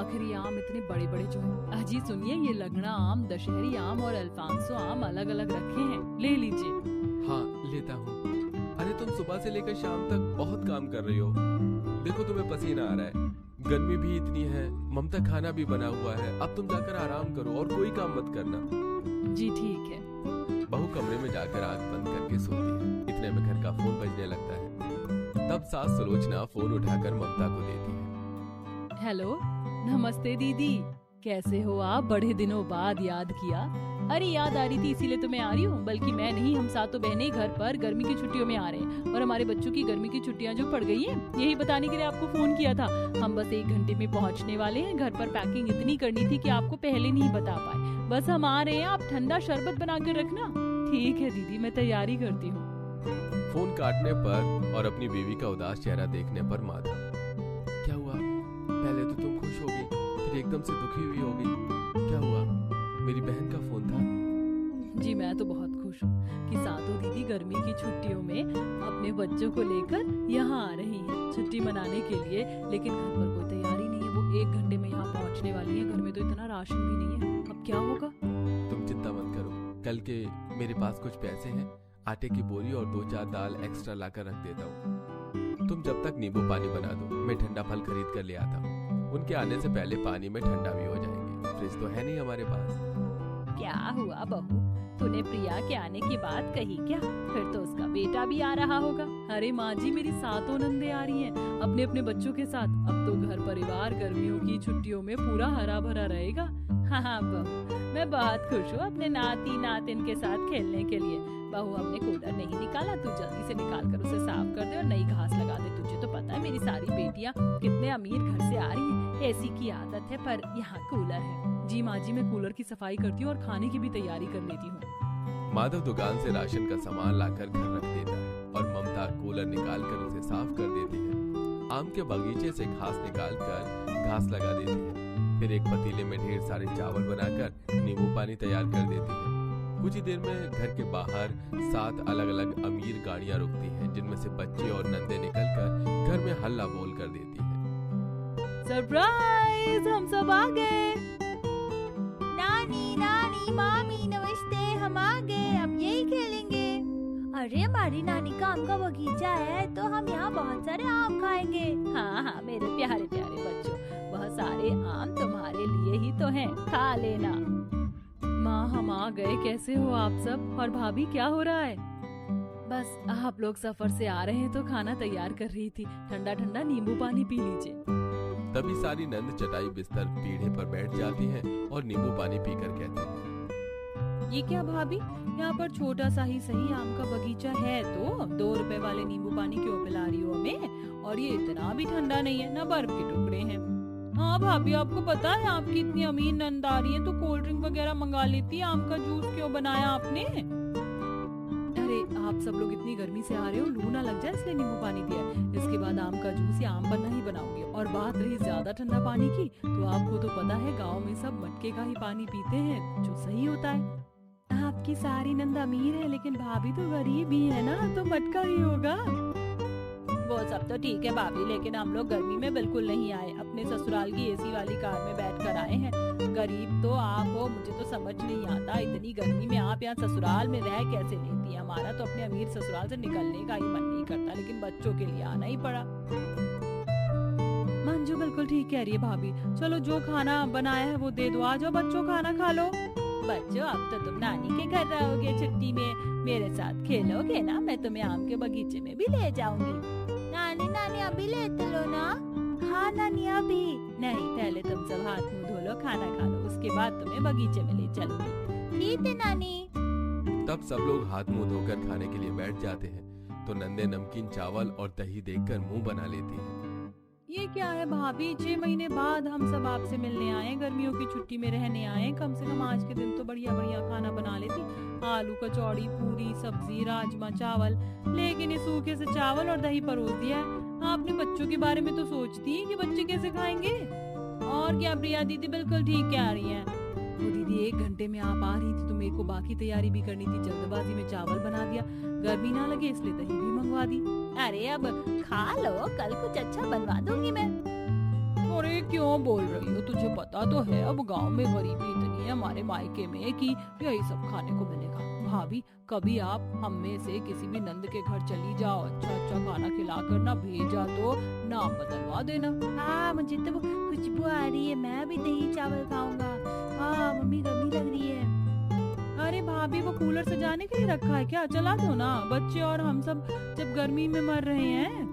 आखिरी आम इतने बड़े बड़े जो हैं। अजी सुनिए, ये लगड़ा आम, दशहरी आम और अल्फांसो आम अलग अलग रखे हैं, ले लीजिए। हाँ लेता हूँ। अरे तुम सुबह से लेकर शाम तक बहुत काम कर रही हो, देखो तुम्हें पसीना आ रहा है, गर्मी भी इतनी है, ममता खाना भी बना हुआ है, अब तुम जाकर आराम करो और कोई काम मत करना। जी ठीक है। बहू कमरे में जाकर आंख बंद करके सोती है। इतने में घर का फोन बजने लगता है। तब सास सुलोचना फोन उठाकर ममता को देती है। हेलो, नमस्ते दीदी, कैसे हो आप? बड़े दिनों बाद याद किया। अरे याद आ रही थी इसीलिए तो मैं आ रही हूँ, बल्कि मैं नहीं, हम सातों बहनें घर पर गर्मी की छुट्टियों में आ रहे हैं और हमारे बच्चों की गर्मी की छुट्टियाँ जो पड़ गई हैं, यही बताने के लिए आपको फोन किया था। हम बस 1 घंटे में पहुँचने वाले हैं। घर पर पैकिंग इतनी करनी थी कि आपको पहले नहीं बता पाए। बस हम आ रहे हैं, आप ठंडा शरबत बना कर रखना। ठीक है दीदी, मैं तैयारी करती हूँ। फोन काटने पर और अपनी बीवी का उदास चेहरा देखने पर माधव, क्या हुआ? पहले तो तुम खुश हो गई, फिर एकदम से दुखी हुई हो गई, क्या हुआ? मेरी बहन का फोन था। जी मैं तो बहुत खुश हूँ कि सातों दीदी गर्मी की छुट्टियों में अपने बच्चों को लेकर यहाँ आ रही हैं छुट्टी मनाने के लिए, लेकिन घर पर कोई तैयारी नहीं है। वो 1 घंटे में यहाँ पहुँचने वाली है। घर में तो इतना राशन भी नहीं है, अब क्या होगा? तुम चिंता मत करो, कल के मेरे पास कुछ पैसे हैं, आटे की बोरी और 2-4 दाल एक्स्ट्रा लाकर रख देता हूँ। तुम जब तक नींबू पानी बना दो, मैं ठंडा फल खरीद कर ले आता हूँ। उनके आने से पहले पानी में ठंडा भी हो जाएंगे। फ्रिज तो है नहीं हमारे पास। क्या हुआ बहू, तूने प्रिया के आने की बात कही क्या? फिर तो उसका बेटा भी आ रहा होगा। अरे माँ जी, मेरी सातों नंदे आ रही हैं अपने अपने बच्चों के साथ। अब तो घर परिवार गर्मियों की छुट्टियों में पूरा हरा भरा रहेगा। हाँ बहू, मैं बहुत खुश हूँ अपने नाती नातिन के साथ खेलने के लिए। बहू, हमने कूलर नहीं निकाला, तू जल्दी से निकाल कर उसे साफ कर दे और नई घास लगा दे। तुझे तो पता है मेरी सारी बेटियाँ कितने अमीर घर से आ रही हैं। एसी की आदत है, पर यहाँ कूलर है। जी माँ जी, मैं कूलर की सफाई करती हूँ और खाने की भी तैयारी कर लेती हूँ। माधव दुकान से राशन का सामान लाकर घर रख देता है और ममता कूलर निकाल कर उसे साफ कर देती है। आम के बगीचे से घास निकाल कर घास लगा देती है। फिर एक पतीले में ढेर सारे चावल बनाकर नींबू पानी तैयार कर देती है। कुछ ही देर में घर के बाहर 7 अलग अलग अमीर गाड़ियां रुकती हैं, जिनमें से बच्चे और नंदे निकलकर घर में हल्ला बोल कर देती है। सरप्राइज, हम सब आ गए। नानी नानी मामी नमस्ते, हम आ गए, अब यही खेलेंगे। अरे हमारी नानी का आम का बगीचा है तो हम यहाँ बहुत सारे आम खाएंगे। हाँ हाँ मेरे प्यारे प्यारे बच्चों, बहुत सारे आम तुम्हारे लिए ही तो हैं, खा लेना। माँ, हम आ गए। कैसे हो आप सब? और भाभी, क्या हो रहा है? बस आप लोग सफर से आ रहे हैं तो खाना तैयार कर रही थी। ठंडा ठंडा नींबू पानी पी लीजिए। तभी सारी नंद चटाई बिस्तर पीढ़े पर बैठ जाती हैं और नींबू पानी पीकर कहते हैं, ये क्या भाभी, यहाँ पर छोटा सा ही सही आम का बगीचा है तो 2 रुपए वाले नींबू पानी क्यों पिला रही हो हमें? और ये इतना भी ठंडा नहीं है, ना बर्फ के टुकड़े हैं। हाँ भाभी, आपको पता है आपकी इतनी अमीर नंद आ रही है तो कोल्ड ड्रिंक वगैरह मंगा लेती। आम का जूस क्यों बनाया आपने? अरे आप सब लोग इतनी गर्मी से आ रहे हो, लू ना लग जाए इसलिए नींबू पानी दिया है। इसके बाद आम का जूस या आम पन्ना ही बनाऊंगी। और बात रही ज्यादा ठंडा पानी की, तो आपको तो पता है गाँव में सब मटके का ही पानी पीते हैं, जो सही होता है। आपकी सारी नंद अमीर है, लेकिन भाभी तो गरीब ही है ना, तो मटका ही होगा। वो सब तो ठीक है भाभी, लेकिन हम लोग गर्मी में बिल्कुल नहीं आए, अपने ससुराल की एसी वाली कार में बैठकर आए हैं। गरीब तो आप हो, मुझे तो समझ नहीं आता इतनी गर्मी में आप यहाँ ससुराल में रह कैसे लेती है। हमारा तो अपने अमीर ससुराल से निकलने का ही मन नहीं करता, लेकिन बच्चों के लिए आना ही पड़ा। मंजू बिल्कुल ठीक कह रही है भाभी, चलो जो खाना बनाया है वो दे दो, आ जाओ बच्चों खाना खा लो। बच्चों, अब तो तुम नानी के घर रहोगे छुट्टी में, मेरे साथ खेलोगे ना? मैं तुम्हें आम के बगीचे में भी ले जाऊंगी। नानी नानी अभी ले चलो ना। हाँ नानी अभी नहीं, पहले तुम सब हाथ मुंह धो लो, खाना खा लो, उसके बाद तुम्हें बगीचे में ले चलूंगी। ठीक है नानी। तब सब लोग हाथ मुंह धोकर खाने के लिए बैठ जाते हैं तो नंदे नमकीन चावल और दही देखकर मुंह बना लेती हैं। ये क्या है भाभी, 6 महीने बाद हम सब आपसे मिलने आए, गर्मियों की छुट्टी में रहने आए। कम से कम आज के दिन तो बढ़िया बढ़िया खाना बना लेती, आलू कचौड़ी, पूरी सब्जी, राजमा चावल, लेकिन ये सूखे से चावल और दही परोस दिया है। आपने बच्चों के बारे में तो सोचती है कि बच्चे कैसे खाएंगे। और क्या प्रिया दीदी बिल्कुल ठीक कह रही हैं। वो दीदी 1 घंटे में आप आ रही थी तो मेरे को बाकी तैयारी भी करनी थी, जल्दबाजी में चावल बना दिया, गर्मी ना लगे इसलिए दही भी मंगवा दी। अरे अब खा लो, कल कुछ अच्छा बनवा दूंगी मैं। अरे क्यों बोल रही हो? तुझे पता तो है अब गांव में गरीबी इतनी है हमारे मायके में कि यही सब खाने को मिलेगा। भाभी कभी आप हम में से किसी भी नंद के घर चली जाओ, अच्छा अच्छा खाना खिलाकर ना भेजा तो नाम बदलवा देना। हाँ, मुझे तो वो खुशबू आ रही है, मैं भी दही चावल खाऊंगा। हाँ मम्मी, गर्मी लग रही है। अरे भाभी वो कूलर सजाने के लिए रखा है क्या? चला दो ना, बच्चे और हम सब जब गर्मी में मर रहे हैं।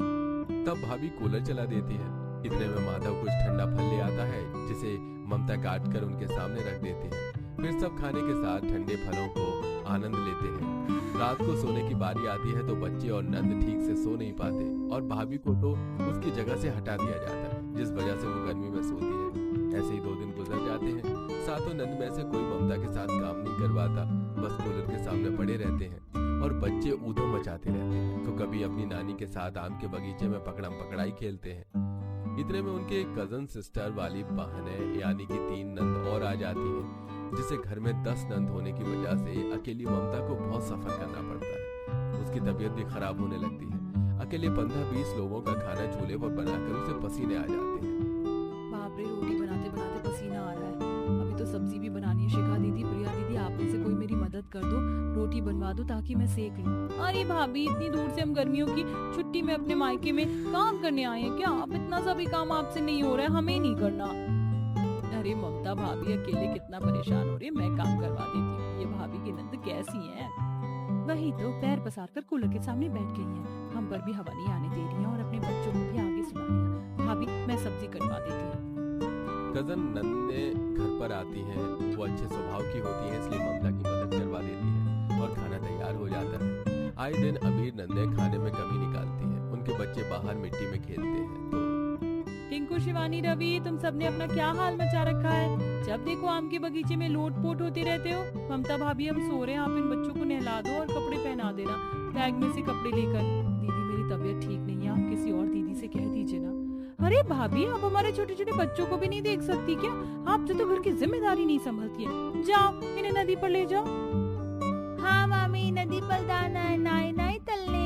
तब भाभी कूलर चला देती है। इतने में माधव कुछ ठंडा फल ले आता है जिसे ममता काट कर उनके सामने रख देती है। फिर सब खाने के साथ ठंडे फलों को आनंद लेते हैं। रात को सोने की बारी आती है तो बच्चे और नंद ठीक से सो नहीं पाते और भाभी को तो उसकी जगह से हटा दिया जाता है, जिस वजह से वो गर्मी में सोती है। ऐसे ही 2 दिन गुजर जाते हैं। सातों नंद में से कोई ममता के साथ काम नहीं करवाता, बस कूलर के सामने पड़े रहते हैं और बच्चे ऊधम मचाते रहते हैं। तो कभी अपनी नानी के साथ आम के बगीचे में पकड़म पकड़ाई खेलते हैं। इतने में उनके कजन सिस्टर वाली बहनें यानी कि 3 नंद और आ जाती हैं, जिसे घर में 10 नंद होने की वजह से अकेली ममता को बहुत सफर करना पड़ता है। उसकी तबीयत भी खराब होने लगती है। अकेले 15-20 लोगों का खाना चूल्हे पर बनाकर उसे पसीने आ जाते हैं। बाप रे, रोटी बनाते बनाते पसीना आ रहा है। अभी तो सब्जी भी बनानी है। शिखा दीदी, प्रिया दीदी, आप में से कोई मेरी मदद कर दो, रोटी बनवा दो ताकि मैं सेक लूं। अरे भाभी, इतनी दूर से हम गर्मियों की छुट्टी में अपने मायके में काम करने आए हैं क्या? आप इतना सा भी काम आपसे नहीं हो रहा है, हमें नहीं करना। अरे ममता भाभी अकेले कितना परेशान हो रही है, मैं काम करवा देती हूँ। ये भाभी की नंद कैसी है? वही तो पैर पसार कर कूलर के सामने बैठ गई हैं। हम पर भी हवा नहीं आने दे रही हैं और अपने बच्चों को भी आगे सुला लिया। भाभी मैं सब्जी कटवा देती हूँ। कजन नंदे घर पर आती हैं। वो अच्छे स्वभाव की होती हैं, इसलिए ममता की मदद करवा देती है और खाना तैयार हो जाता है। आए दिन अमीर नंदे खाने में कमी निकालती हैं। उनके बच्चे बाहर मिट्टी में खेलते हैं तो टिंकू, शिवानी, रवि, तुम सबने अपना क्या हाल मचा रखा है? जब देखो आम के बगीचे में लोट-पोट होते रहते हो। ममता भाभी हम सो रहे हैं, आप इन बच्चों को नहला दो और कपड़े पहना देना बैग में से कपड़े लेकर। दीदी मेरी तबीयत ठीक नहीं है, आप किसी और दीदी से कह दीजिए ना। अरे भाभी, आप हमारे छोटे छोटे बच्चों को भी नहीं देख सकती क्या? आपसे तो घर की जिम्मेदारी नहीं संभलती है। जाओ इन्हें नदी पर ले जाओ। हाँ मामी, नदी पर जाना है, नाई नाई तलने।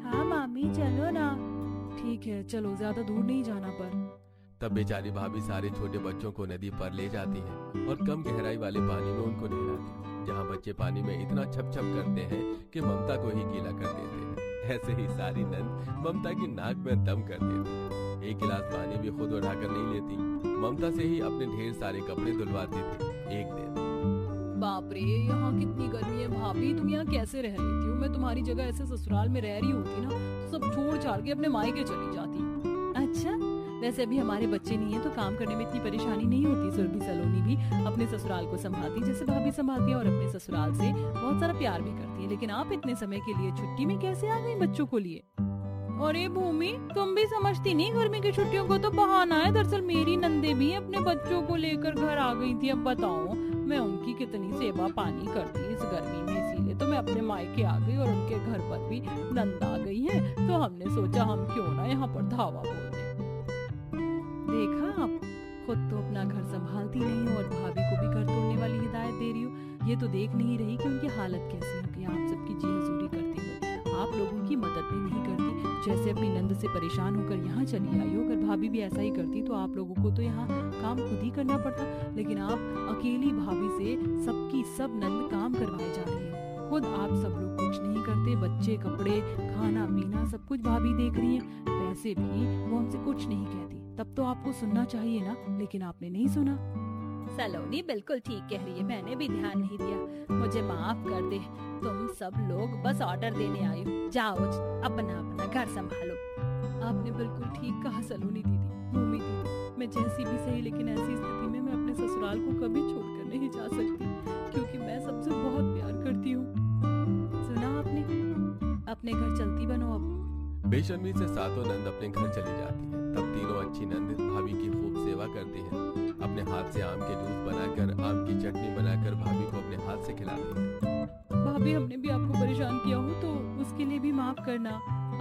हाँ मामी चलो ना। ठीक है चलो, ज्यादा दूर नहीं जाना पर। तब बेचारी भाभी सारे छोटे बच्चों को नदी पर ले जाती है और कम गहराई वाले पानी में उनको नहलाती है, जहाँ बच्चे पानी में इतना छप छप करते हैं कि ममता को ही गीला कर देते हैं। ऐसे ही सारी नंद ममता की नाक में दम कर देती है। एक गिलास पानी भी खुद उठाकर नहीं लेती, ममता से ही अपने ढेर सारे कपड़े धुलवाती थी। एक दिन बाप रे, यहाँ कितनी गर्मी है भाभी, तुम यहाँ कैसे रह लेती हो? मैं तुम्हारी जगह ऐसे ससुराल में रह रही होती ना तो सब छोड़ छाड़ के अपने मायके चली जाती। अच्छा, वैसे अभी हमारे बच्चे नहीं है तो काम करने में इतनी परेशानी नहीं होती। सुरभि सलोनी भी अपने ससुराल को संभालती जैसे भाभी संभालती है और अपने ससुराल से बहुत सारा प्यार भी करती है। लेकिन आप इतने समय के लिए छुट्टी में कैसे आ गई बच्चों को लिए? अरे भूमि, तुम भी समझती नहीं, गर्मी की छुट्टियों को तो बहाना है। दरअसल मेरी नंदे भी अपने बच्चों को लेकर घर आ गई थी। अब बताओ मैं उनकी कितनी सेवा पानी करती इस गर्मी में, इसीलिए तो मैं अपने मायके आ गई और उनके घर पर भी नंद आ गई है। तो हमने सोचा हम क्यों ना यहाँ पर धावा बोल दें। देखा, आप खुद तो अपना घर संभालती नहीं हो और भाभी को भी घर तोड़ने वाली हिदायत दे रही हो। ये तो देख नहीं रही कि उनकी हालत कैसी होगी आप सबकी जी हजूरी करते हुए। आप लोगों की मदद भी नहीं करती। जैसे अपनी नंद से परेशान होकर यहाँ चली आई हो, अगर भाभी भी ऐसा ही करती तो आप लोगों को तो यहाँ काम खुद ही करना पड़ता। लेकिन आप अकेली भाभी से सबकी सब नंद काम करवाए जा रही हो। खुद आप सब लोग कुछ नहीं करते। बच्चे, कपड़े, खाना पीना सब कुछ भाभी देख रही है। वैसे भी वो हमसे कुछ नहीं कहती, तब तो आपको सुनना चाहिए ना, लेकिन आपने नहीं सुना। सलोनी बिल्कुल ठीक कह रही है, मैंने भी ध्यान नहीं दिया, मुझे माफ कर दे। तुम सब लोग बस ऑर्डर देने आए हो, जाओ अपना अपना घर संभालो। आपने बिल्कुल ठीक कहा सलोनी दीदी, भूमि दीदी, मैं जैसी भी सही, लेकिन ऐसी स्थिति में मैं अपने ससुराल को कभी छोड़कर नहीं जा सकती, क्योंकि मैं सबसे बहुत प्यार करती हूँ। सुना आपने? अपने घर चलती बनो अब। बेशर्मी से सातों नंद अपने घर चली जाती है। तब तीनों अच्छी नंद भाभी की खूब सेवा करती हैं। अपने हाथ से आम के जूस बनाकर, आम की चटनी बनाकर भाभी को अपने हाथ से खिलाती हैं। भाभी, हमने भी आपको परेशान किया हो तो उसके लिए भी माफ करना।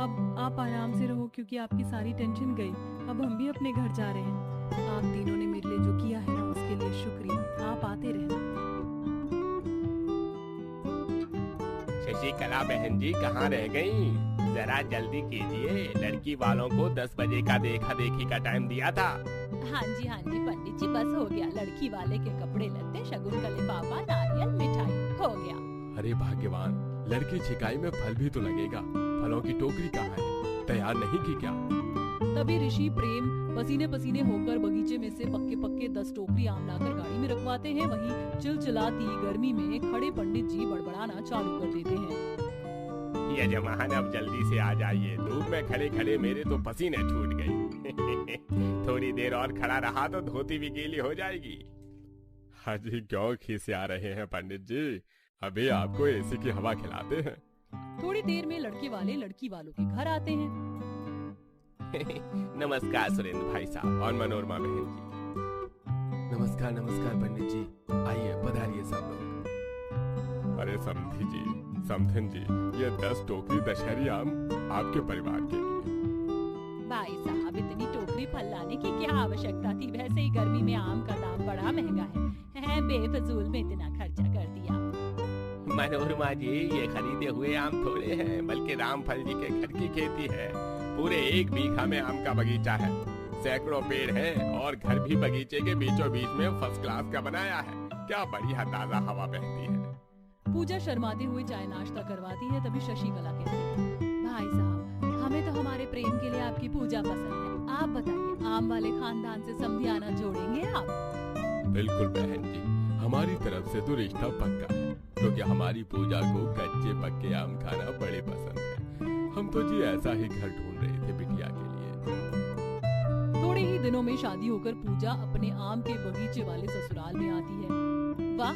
अब आप आराम से रहो, क्योंकि आपकी सारी टेंशन गई। अब हम भी अपने घर जा रहे हैं। आप तीनों ने मेरे लिए जो किया है ना, उसके लिए शुक्रिया। आप आते रहना। शशिकला बहन जी कहाँ रह गई? जरा जल्दी कीजिए, लड़की वालों को 10 बजे का देखा देखी का टाइम दिया था। हाँ जी पंडित जी, बस हो गया। लड़की वाले के कपड़े लत्ते, शगुन का लिफाफा, नारियल, मिठाई, हो गया। अरे भाग्यवान, लड़की छिकाई में फल भी तो लगेगा। फलों की टोकरी कहाँ है? तैयार नहीं की क्या? तभी ऋषि प्रेम पसीने पसीने होकर बगीचे में से पक्के पक्के 10 टोकरी आम लाकर गाड़ी में रखवाते हैं। वहीं चिलचिलाती गर्मी में खड़े पंडित जी बड़बड़ाना चालू कर देते हैं। ये जमान, अब जल्दी से आ जाइए। धूप में खड़े खड़े मेरे तो पसीने छूट गए। थोड़ी देर और खड़ा रहा तो धोती भी गीली हो जाएगी। हाजी क्यों खीसे आ रहे हैं पंडित जी? अभी आपको एसी की हवा खिलाते हैं। थोड़ी देर में लड़के वाले लड़की वालों के घर आते हैं। नमस्कार सुरेंद्र भाई साहब और मनोरमा बहन जी। नमस्कार नमस्कार पंडित जी, आइए पधारिए सब लोग। अरे समधी जी, समधन जी, ये 10 टोकरी दशहरी आम आपके परिवार के लिए। भाई साहब, इतनी टोकरी फल लाने की क्या आवश्यकता थी? वैसे ही गर्मी में आम का दाम बड़ा महंगा है, बेफजूल में इतना खर्चा कर दिया। मनोरमा जी, ये खरीदे हुए आम थोड़े हैं, बल्कि रामफल जी के घर की खेती है। पूरे 1 बीघा में आम का बगीचा है, सैकड़ों पेड़ हैं और घर भी बगीचे के बीचों बीच में फर्स्ट क्लास का बनाया है। क्या बढ़िया ताजा हवा बहती है। पूजा शर्माते हुए चाय नाश्ता करवाती है। तभी शशिकला कहती है, भाई साहब, हमें तो हमारे प्रेम के लिए आपकी पूजा पसंद है। आप बताइए, आम वाले खानदान से समधी आना जोड़ेंगे आप? बिल्कुल बहन जी, हमारी तरफ से तो रिश्ता पक्का है, क्योंकि हमारी पूजा को कच्चे पक्के आम खाना बड़े पसंद है। हम तो जी ऐसा ही घर ढूंढ रहे थे बिटिया के लिए। थोड़े ही दिनों में शादी होकर पूजा अपने आम के बगीचे वाले ससुराल में आती है। वाह,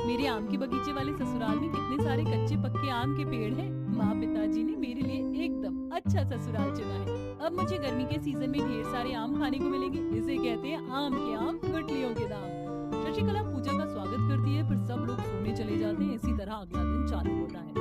मेरे आम के बगीचे वाले ससुराल में कितने सारे कच्चे पक्के आम के पेड़ हैं। माँ पिताजी ने मेरे लिए एकदम अच्छा ससुराल चुना है। अब मुझे गर्मी के सीजन में ढेर सारे आम खाने को मिलेंगे। इसे कहते हैं आम के आम, गुठलियों के दाम। शशिकला पूजा का स्वागत करती है, फिर सब लोग सोने चले जाते हैं। इसी तरह अगला दिन चालू होता है।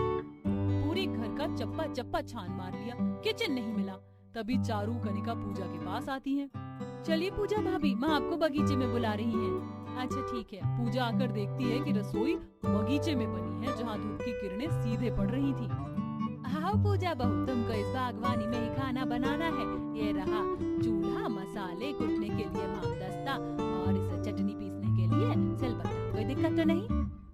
पूरे घर का चप्पा चप्पा छान मार लिया, किचन नहीं मिला। तभी चारू कनिका पूजा के पास आती हैं। चलिए पूजा भाभी, माँ आपको बगीचे में बुला रही हैं। अच्छा ठीक है। पूजा आकर देखती है कि रसोई बगीचे में बनी है, जहाँ धूप की किरणें सीधे पड़ रही थी। हाँ पूजा बहू, तुमको इस बागवानी में ही खाना बनाना है। ये रहा चूल्हा, मसाले कूटने के लिए मामदस्ता और इसे चटनी पीसने के लिए सिलबट्टा। कोई दिक्कत तो नहीं?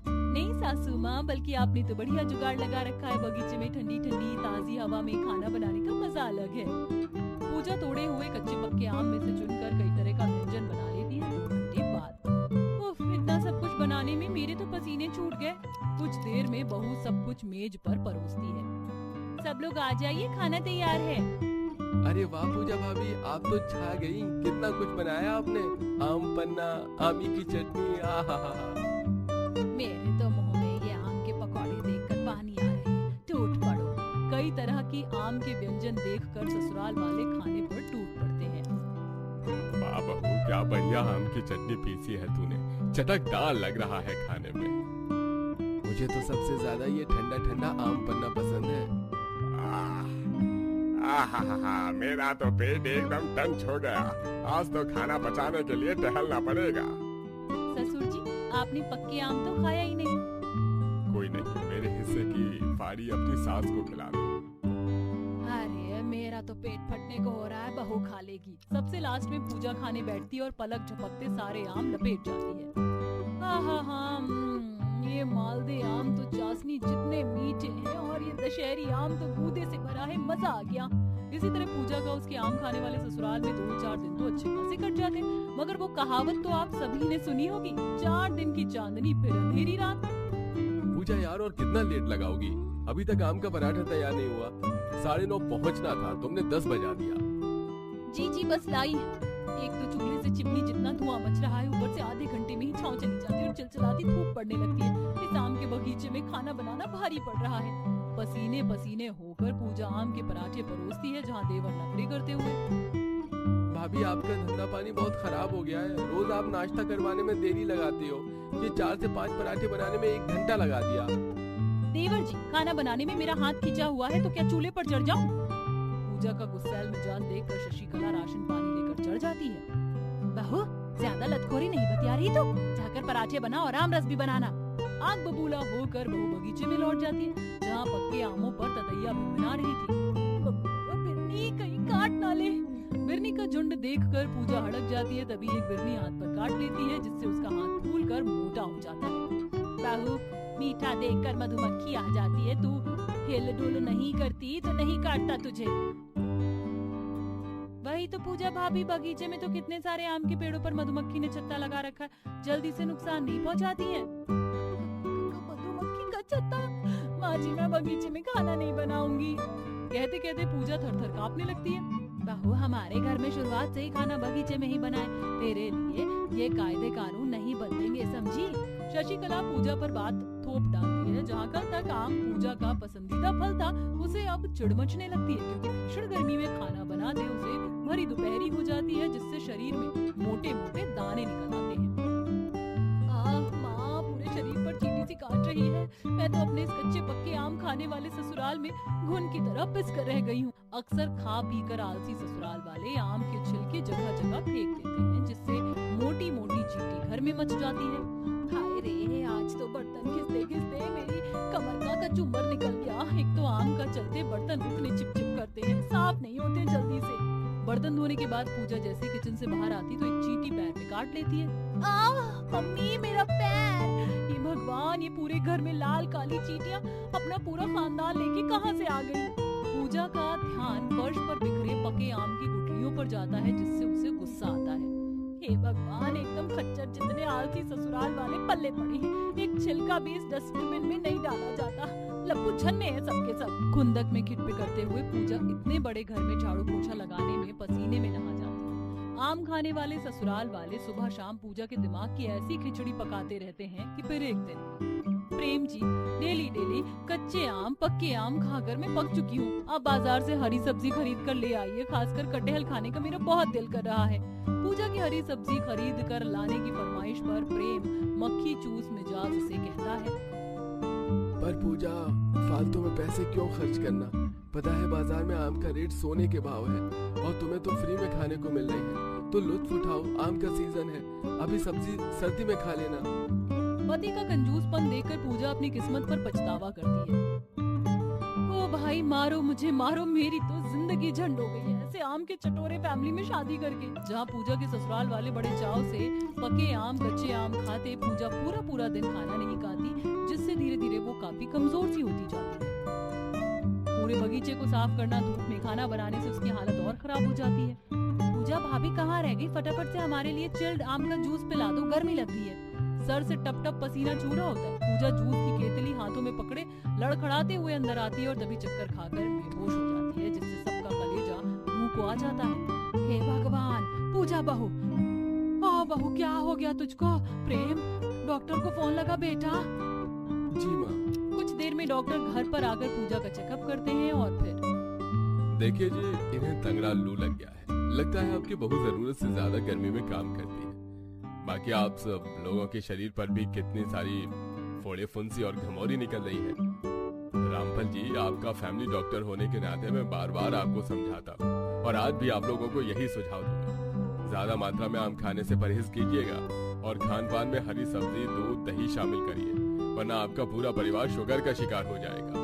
नहीं सासू माँ, बल्कि आपने तो बढ़िया जुगाड़ लगा रखा है। बगीचे में ठंडी ठंडी ताजी हवा में खाना बनाने का मजा अलग है। पूजा तोड़े हुए कच्चे पक्के आम में से चुनकर कई तरह का व्यंजन बना लेती है। 2 घंटे बाद उफ, इतना सब कुछ बनाने में मेरे तो पसीने छूट गए। कुछ देर में बहू सब कुछ मेज पर परोसती है। सब लोग आ जाइए, खाना तैयार है। अरे वाह पूजा भाभी, आप तो छा गई। कितना कुछ बनाया आपने। आम पन्ना, आमी की चटनी, आहा। मेरे तो मुंह में ये आम के पकौड़े देखकर पानी आ रहे हैं। टूट पड़ो। कई तरह की आम के व्यंजन देखकर ससुराल वाले खाने पर टूट पड़ते हैं। वाह बहू, क्या बढ़िया आम की चटनी पीसी है तूने। चटकदार लग रहा है खाने में। मुझे तो सबसे ज्यादा ये ठंडा ठंडा आम पन्ना पसंद है। मेरा तो पेट एकदम टन छोड़ गया। आज तो खाना पचाने के लिए टहलना पड़ेगा। ससुर जी, आपने पक्के आम तो खाया ही नहीं। कोई नहीं, मेरे हिस्से की फाड़ी अपनी सास को खिला दो। अरे मेरा तो पेट फटने को हो रहा है, बहू खा लेगी। सबसे लास्ट में पूजा खाने बैठती है और पलक झपकते सारे आम लपेट जाती है। ये मालदे आम तो चाशनी जितने मीठे हैं और ये दशहरी आम तो गूदे से भरा है। मजा आ गया। इसी तरह पूजा का उसके आम खाने वाले ससुराल में 2-4 दिन तो अच्छे खासे कट जाते, मगर वो कहावत तो आप सभी ने सुनी होगी, 4 दिन की चांदनी फिर अंधेरी रात। पूजा यार, और कितना लेट लगाओगी? अभी तक आम का पराठा तैयार नहीं हुआ। 9:30 पहुंचना था, तुमने 10 बजा दिया। जी बस लाई। एक तो चूल्हे से चिमनी जितना धुआं मच रहा है, ऊपर से आधे घंटे में ही छांव चली जाती है और चिलचिलाती धूप पड़ने लगती है। इस आम के बगीचे में खाना बनाना भारी पड़ रहा है। पसीने पसीने होकर पूजा आम के पराठे परोसती है, जहाँ देवर नखरे करते हुए। भाभी, आपका धंधा पानी बहुत खराब हो गया है। रोज आप नाश्ता करवाने में देरी लगाती हो। ये 4 से 5 पराठे बनाने में 1 घंटा लगा दिया। देवर जी, खाना बनाने में मेरा हाथ खींचा हुआ है तो क्या चूल्हे पर चढ़ जाऊं? पूजा का गुस्सैल मिजाज देखकर शशिकला राशन पानी लेकर चढ़ जाती है। बहू, ज्यादा लतखोरी नहीं बतिया रही तो जाकर पराठे बना और आम रस भी बनाना। आग बबूला होकर बहू बगीचे में लौट जाती है, जहाँ पक्के आमों पर ततैया भिनभिना रही थी। बिरनी कहीं काट ना ले। बिरनी का झुंड देखकर पूजा हड़क जाती है। तभी एक बिरनी हाथ पर काट लेती है, जिससे उसका हाथ फूलकर मोटा हो जाता है। बहू, मीठा देखकर मधुमक्खी आ जाती है, तू हिल डुल नहीं करती तो नहीं काटता तुझे। वही तो पूजा भाभी, बगीचे में तो कितने सारे आम के पेड़ों पर मधुमक्खी ने छत्ता लगा रखा है, जल्दी से नुकसान नहीं पहुंचाती है। मधुमक्खी का छत्ता? माँ जी, मैं बगीचे में खाना नहीं बनाऊंगी। कहते कहते पूजा थर-थर कांपने लगती है। बहू, हमारे घर में शुरुआत से ही खाना बगीचे में ही बनाए, तेरे लिए ये कायदे कानून नहीं बदलेंगे, समझी? शशिकला पूजा पर बात थोप डालती है। जहाँ कल तक आम पूजा का पसंदीदा फल था, उसे अब चिढ़ मचने लगती है, क्योंकि भीषण गर्मी में खाना बनाते उसे भरी दोपहरी हो जाती है, जिससे शरीर में मोटे मोटे दाने निकल आते हैं। माँ, पूरे शरीर पर चींटी सी काट रही है। मैं तो अपने इस कच्चे पक्के आम खाने वाले ससुराल में घुन की तरह पिस कर रह गई हूँ। अक्सर खा पी कर आलसी ससुराल वाले आम के छिलके जगह जगह फेंक देते हैं, जिससे मोटी मोटी चींटी घर में मच जाती है। हाय रे, आज तो बर्तन घिसते घिसते मेरी कमर का कचूमर निकल गया। एक तो आम का चलते बर्तन रुकने चिप चिप करते हैं, साफ नहीं होते जल्दी से। बर्तन धोने के बाद पूजा जैसे किचन से बाहर आती तो एक चींटी पैर पे काट लेती है। मम्मी, मेरा पैर! ये भगवान, ये पूरे घर में लाल काली चींटियां अपना पूरा खानदान लेके कहाँ से आ गई? पूजा का ध्यान फर्श पर बिखरे पके आम की गुठलियों पर जाता है, जिससे उसे गुस्सा आता है। हे भगवान, एकदम खच्चर जितने आलसी ससुराल वाले पल्ले पड़े हैं। एक छिलका भी इस डस्टबिन में नहीं डाला जाता। लप्पू छन्ने हैं सबके सब। खुंदक में खिटपे करते हुए पूजा इतने बड़े घर में झाड़ू पोछा लगाने में पसीने में नहा जाती है। आम खाने वाले ससुराल वाले सुबह शाम पूजा के दिमाग की ऐसी खिचड़ी पकाते रहते हैं कि फिर एक दिन, प्रेम जी, डेली डेली कच्चे आम पक्के आम खाकर मैं पक चुकी हूँ। अब बाजार से हरी सब्जी खरीद कर ले आइए, खासकर कटहल खाने का मेरा बहुत दिल कर रहा है। पूजा की हरी सब्जी खरीद कर लाने की फरमाइश पर प्रेम मक्खी चूस मिजाज उसे कहता है। पर पूजा, फालतू में पैसे क्यों खर्च करना? पता है बाजार में आम का रेट सोने के भाव है, और तुम्हें तो फ्री में खाने को मिल रही है, तो लुत्फ उठाओ, आम का सीजन है। अभी सब्जी सर्दी में खा लेना। पति का कंजूसपन देखकर पूजा अपनी किस्मत पर पछतावा करती है। ओ भाई, मारो मुझे मारो, मेरी तो जिंदगी झंड हो गई है ऐसे आम के चटोरे फैमिली में शादी करके। जहाँ पूजा के ससुराल वाले बड़े चाव से पके आम कच्चे आम खाते, पूजा पूरा पूरा दिन खाना नहीं खाती, जिससे धीरे धीरे वो काफी कमजोर सी होती जाती है। पूरे बगीचे को साफ करना, धूप में खाना बनाने से उसकी हालत और खराब हो जाती है। पूजा भाभी कहाँ रह गई? फटाफट से हमारे लिए चिल्ड आम का जूस पिला दो, गर्मी लग रही है। सर से टप टप पसीना छू रहा होता है। पूजा जूस की केतली हाथों में पकड़े लड़खड़ाते हुए अंदर आती है और तभी चक्कर खाकर बेहोश हो जाती है, जिससे सबका कलेजा मुंह को आ जाता है। हे भगवान! पूजा बहू, बहू, क्या हो गया तुझको? प्रेम, डॉक्टर को फोन लगा बेटा। जी माँ। कुछ देर में डॉक्टर घर पर आकर पूजा का चेकअप करते हैं और फिर देखिए जी, इन्हें तगड़ा लू लग गया है। लगता है आपकी बहू जरूरत से ज्यादा गर्मी में काम करती है। बाकी आप सब लोगों के शरीर पर भी कितनी सारी फोड़े फुंसी और घमौरी निकल रही है। रामफल जी, आपका फैमिली डॉक्टर होने के नाते मैं बार बार आपको समझाता हूँ, और आज भी आप लोगों को यही सुझाव दूंगा। ज्यादा मात्रा में आम खाने से परहेज कीजिएगा, और खान पान में हरी सब्जी, दूध, दही शामिल करिए, वरना आपका पूरा परिवार शुगर का शिकार हो जाएगा।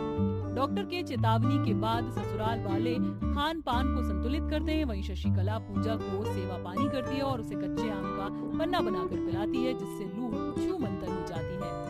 डॉक्टर के चेतावनी के बाद ससुराल वाले खान पान को संतुलित करते हैं। वहीं शशिकला पूजा को सेवा पानी करती है और उसे कच्चे आम का पन्ना बनाकर पिलाती है, जिससे लू छूमंतर हो जाती है।